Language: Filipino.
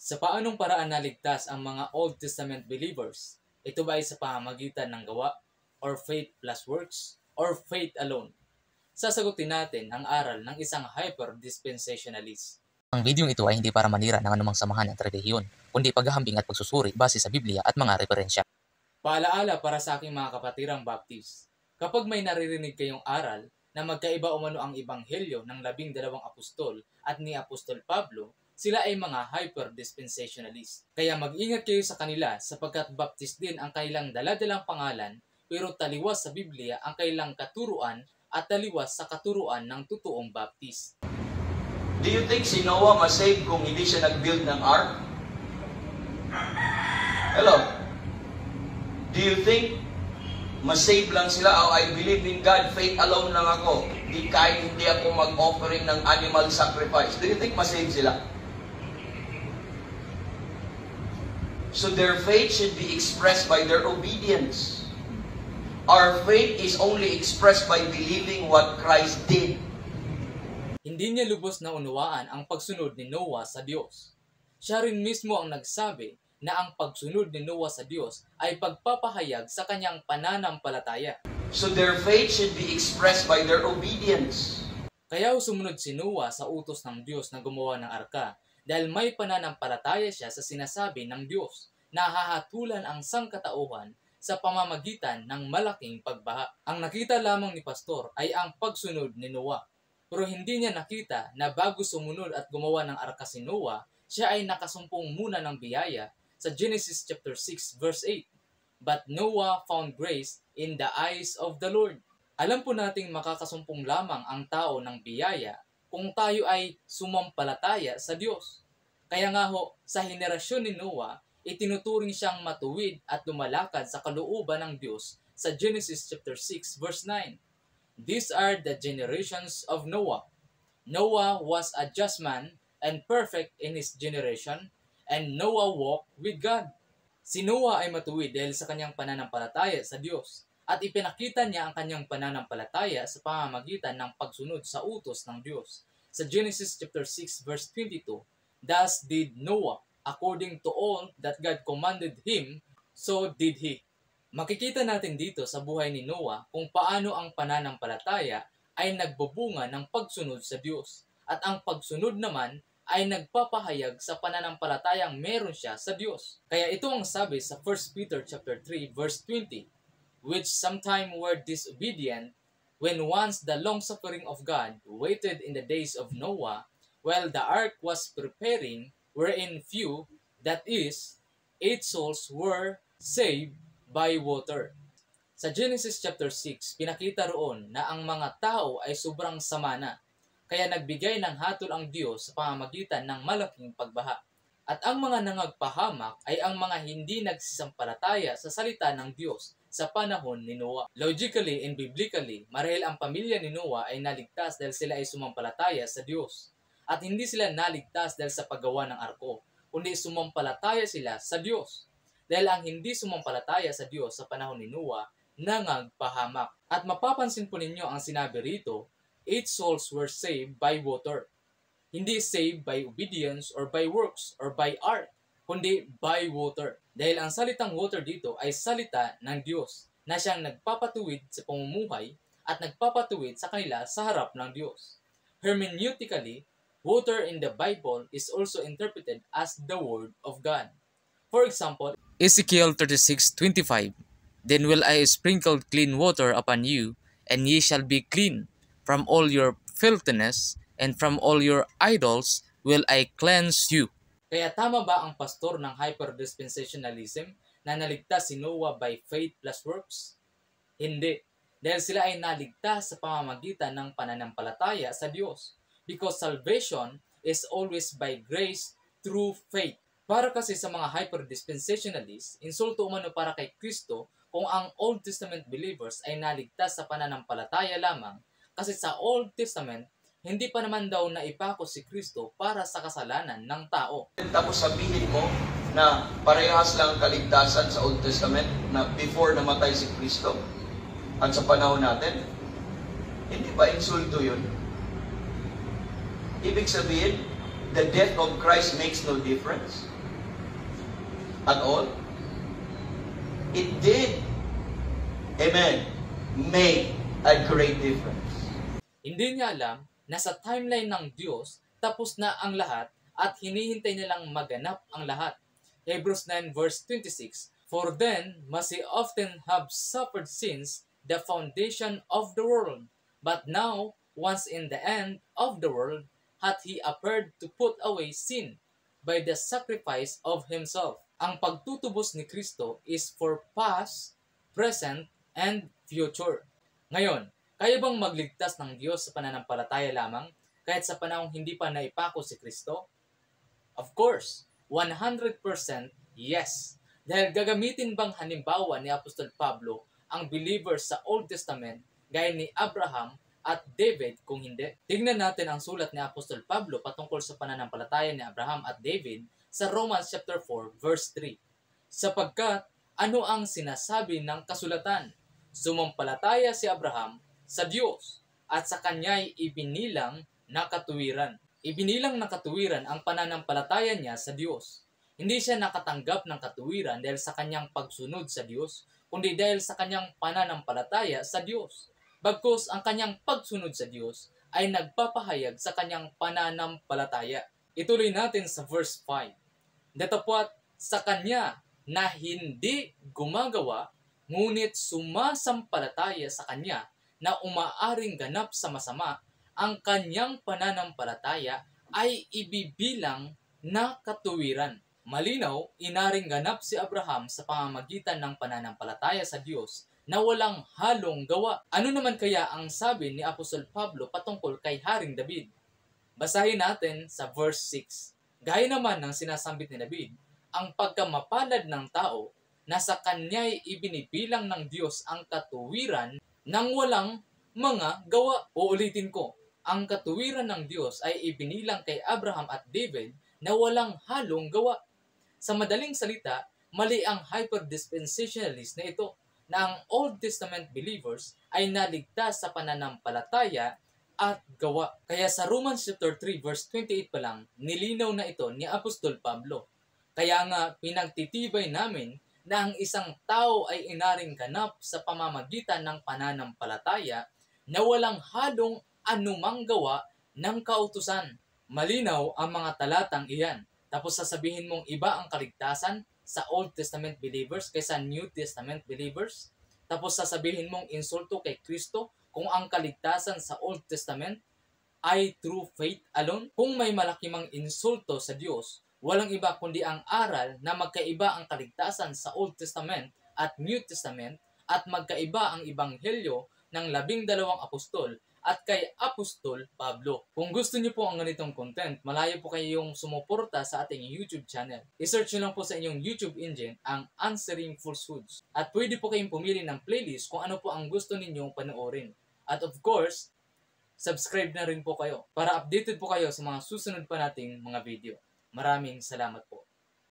Sa paanong paraan naligtas ang mga Old Testament believers? Ito ba ay sa pamamagitan ng gawa, or faith plus works, or faith alone? Sasagutin natin ang aral ng isang hyper-dispensationalist. Ang videong ito ay hindi para manira ng anumang samahan ng relihiyon, kundi paghahambing at pagsusuri base sa Biblia at mga referensya. Paalaala para sa aking mga kapatirang Baptist, kapag may naririnig kayong aral na magkaiba umano ang ebanghelyo ng 12 apostol at ni Apostol Pablo, sila ay mga hyper-dispensationalist. Kaya mag-ingat kayo sa kanila sapagkat Baptist din ang kanilang daladalang pangalan, pero taliwas sa Biblia ang kanilang katuruan at taliwas sa katuruan ng totoong Baptist. Do you think si Noah masave kung hindi siya nag-build ng ark? Hello? Do you think masave lang sila? Oh, I believe in God, faith alone lang ako. Kahit hindi ako mag-offering ng animal sacrifice. Do you think masave sila? So their faith should be expressed by their obedience. Our faith is only expressed by believing what Christ did. Hindi niya lubos na unawaan ang pagsunod ni Noah sa Diyos. Siya rin mismo ang nagsabi na ang pagsunod ni Noah sa Diyos ay pagpapahayag sa kanyang pananampalataya. So their faith should be expressed by their obedience. Kaya sumunod si Noah sa utos ng Diyos na gumawa ng arka dahil may pananampalataya siya sa sinasabi ng Diyos na hahatulan ang sangkatauhan sa pamamagitan ng malaking pagbaha. Ang nakita lamang ni Pastor ay ang pagsunod ni Noah. Pero hindi niya nakita na bago sumunod at gumawa ng arka si Noah, siya ay nakasumpong muna ng biyaya sa Genesis chapter 6 verse 8. But Noah found grace in the eyes of the Lord. Alam po nating makakasumpong lamang ang tao ng biyaya kung tayo ay sumampalataya sa Diyos. Kaya nga ho, sa henerasyon ni Noah, itinuturing siyang matuwid at lumalakad sa kalooban ng Diyos sa Genesis chapter 6 verse 9. These are the generations of Noah. Noah was a just man and perfect in his generation, and Noah walked with God. Si Noah ay matuwid dahil sa kanyang pananampalataya sa Diyos, at ipinakita niya ang kanyang pananampalataya sa pamamagitan ng pagsunod sa utos ng Diyos. Sa Genesis chapter 6 verse 22, thus did Noah, according to all that God commanded him, so did he. Makikita natin dito sa buhay ni Noah kung paano ang pananampalataya ay nagbubunga ng pagsunod sa Diyos, at ang pagsunod naman ay nagpapahayag sa pananampalatayang meron siya sa Diyos. Kaya ito ang sabi sa 1 Peter chapter 3 verse 20, which sometime were disobedient, when once the long-suffering of God waited in the days of Noah, while the ark was preparing, wherein few, that is, 8 souls were saved by water. Sa Genesis chapter 6, pinakita roon na ang mga tao ay sobrang sama na, kaya nagbigay ng hatol ang Diyos sa pamamagitan ng malaking pagbaha. At ang mga nangagpahamak ay ang mga hindi nagsisampalataya sa salita ng Diyos sa panahon ni Noah. Logically and biblically, marahil ang pamilya ni Noah ay naligtas dahil sila ay sumampalataya sa Diyos. At hindi sila naligtas dahil sa paggawa ng arko, kundi sumampalataya sila sa Diyos. Dahil ang hindi sumampalataya sa Diyos sa panahon ni Noah, nangagpahamak. At mapapansin po ninyo ang sinabi rito, 8 souls were saved by water. Hindi saved by obedience or by works or by art, kundi by water. Dahil ang salitang water dito ay salita ng Diyos na siyang nagpapatuwid sa pamumuhay at nagpapatuwid sa kanila sa harap ng Diyos. Hermeneutically, water in the Bible is also interpreted as the Word of God. For example, Ezekiel 36:25, then will I sprinkle clean water upon you, and ye shall be clean. From all your filthiness and from all your idols will I cleanse you. Kaya tama ba ang pastor ng hyper-dispensationalism na naligtas si Noah by faith plus works? Hindi. Dahil sila ay naligtas sa pamamagitan ng pananampalataya sa Diyos. Because salvation is always by grace through faith. Para kasi sa mga hyper-dispensationalists, insulto umano para kay Kristo kung ang Old Testament believers ay naligtas sa pananampalataya lamang, kasi sa Old Testament, hindi pa naman daw naipako si Kristo para sa kasalanan ng tao. Tapos sabihin mo na parehas lang kaligtasan sa Old Testament na before namatay si Kristo at sa panahon natin, hindi ba insulto yun? Ibig sabihin, the death of Christ makes no difference at all? It did. Amen. Make a great difference. Hindi niya alam na sa timeline ng Diyos, tapos na ang lahat at hinihintay nilang maganap ang lahat. Hebrews 9 verse 26, For then must he often have suffered since the foundation of the world. But now, once in the end of the world, hath he appeared to put away sin by the sacrifice of himself. Ang pagtutubos ni Kristo is for past, present, and future. Ngayon, kaya bang magligtas ng Diyos sa pananampalataya lamang kahit sa panahong hindi pa naipako si Kristo? Of course, 100% yes. Dahil gagamitin bang halimbawa ni Apostol Pablo ang believers sa Old Testament gaya ni Abraham at David kung hindi? Tingnan natin ang sulat ni Apostol Pablo patungkol sa pananampalataya ni Abraham at David sa Romans chapter 4 verse 3. Sapagkat ano ang sinasabi ng kasulatan? Sumampalataya si Abraham sa Diyos at sa kanya'y ibinilang na katuwiran. Ibinilang na katuwiran ang pananampalataya niya sa Diyos. Hindi siya nakatanggap ng katuwiran dahil sa kanyang pagsunod sa Diyos, kundi dahil sa kanyang pananampalataya sa Diyos. Bagkus ang kanyang pagsunod sa Diyos ay nagpapahayag sa kanyang pananampalataya. Ituloy natin sa verse 5. Datapwat sa kanya na hindi gumagawa, ngunit sumasampalataya sa kanya na umaaring ganap sa masama, ang kanyang pananampalataya ay ibibilang na katuwiran. Malinaw, inaring ganap si Abraham sa pamamagitan ng pananampalataya sa Diyos na walang halong gawa. Ano naman kaya ang sabi ni Apostol Pablo patungkol kay Haring David? Basahin natin sa verse 6. Gaya naman ng sinasambit ni David, ang pagkamapalad ng tao na sa kanya'y ibinibilang ng Diyos ang katuwiran nang walang mga gawa. Uulitin ko, ang katuwiran ng Diyos ay ibinilang kay Abraham at David na walang halong gawa. Sa madaling salita, mali ang hyper-dispensationalist na ito na ang Old Testament believers ay naligtas sa pananampalataya at gawa. Kaya sa Romans chapter 3 verse 28 pa lang, nilinaw na ito ni Apostol Pablo. Kaya nga pinagtitibay namin na ang isang tao ay inaring ganap sa pamamagitan ng pananampalataya na walang halong anumang gawa ng kautusan. Malinaw ang mga talatang iyan. Tapos sasabihin mong iba ang kaligtasan sa Old Testament believers kaysa New Testament believers. Tapos sasabihin mong insulto kay Kristo kung ang kaligtasan sa Old Testament ay through faith alone. Kung may malaki mang insulto sa Diyos, walang iba kundi ang aral na magkaiba ang kaligtasan sa Old Testament at New Testament at magkaiba ang ebanghelyo ng 12 apostol at kay Apostol Pablo. Kung gusto niyo po ang ganitong content, malayo po kayong sumuporta sa ating YouTube channel. I-search niyo lang po sa inyong YouTube engine ang Answering Falsehoods. At pwede po kayong pumili ng playlist kung ano po ang gusto ninyong panoorin. At of course, subscribe na rin po kayo para updated po kayo sa mga susunod pa nating mga video. Maraming salamat po.